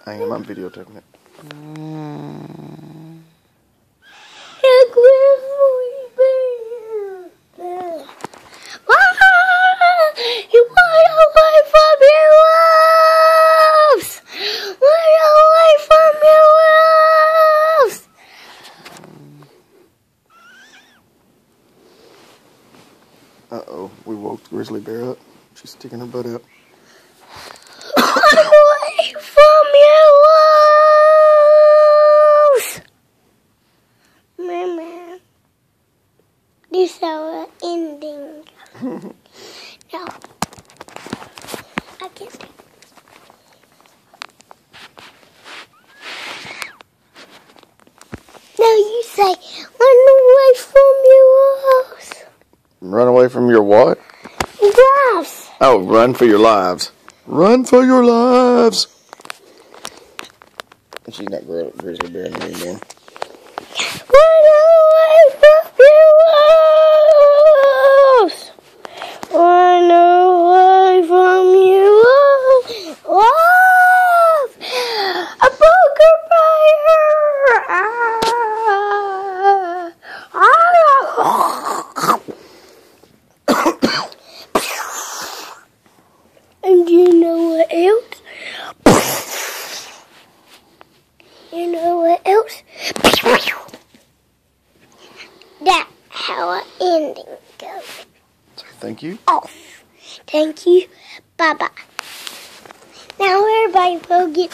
Hang on, I'm videotaping it. You run away from your wolves! Run away from your wolves! Uh-oh, we woke the grizzly bear up. She's sticking her butt out. Run away from your wolves! Mama, this is our ending. No, I can't do it. Now you say, run away from your wolves. Run away from your what? Wolves. Oh, run for your lives. Run for your lives. She's not grizzly bear anymore. Run away from your wolves. Run away from your wolves. Wolf! A poker player! And you know what else? You know what else? That's how our ending goes. So thank you. Off. Thank you. Bye-bye. Now everybody will get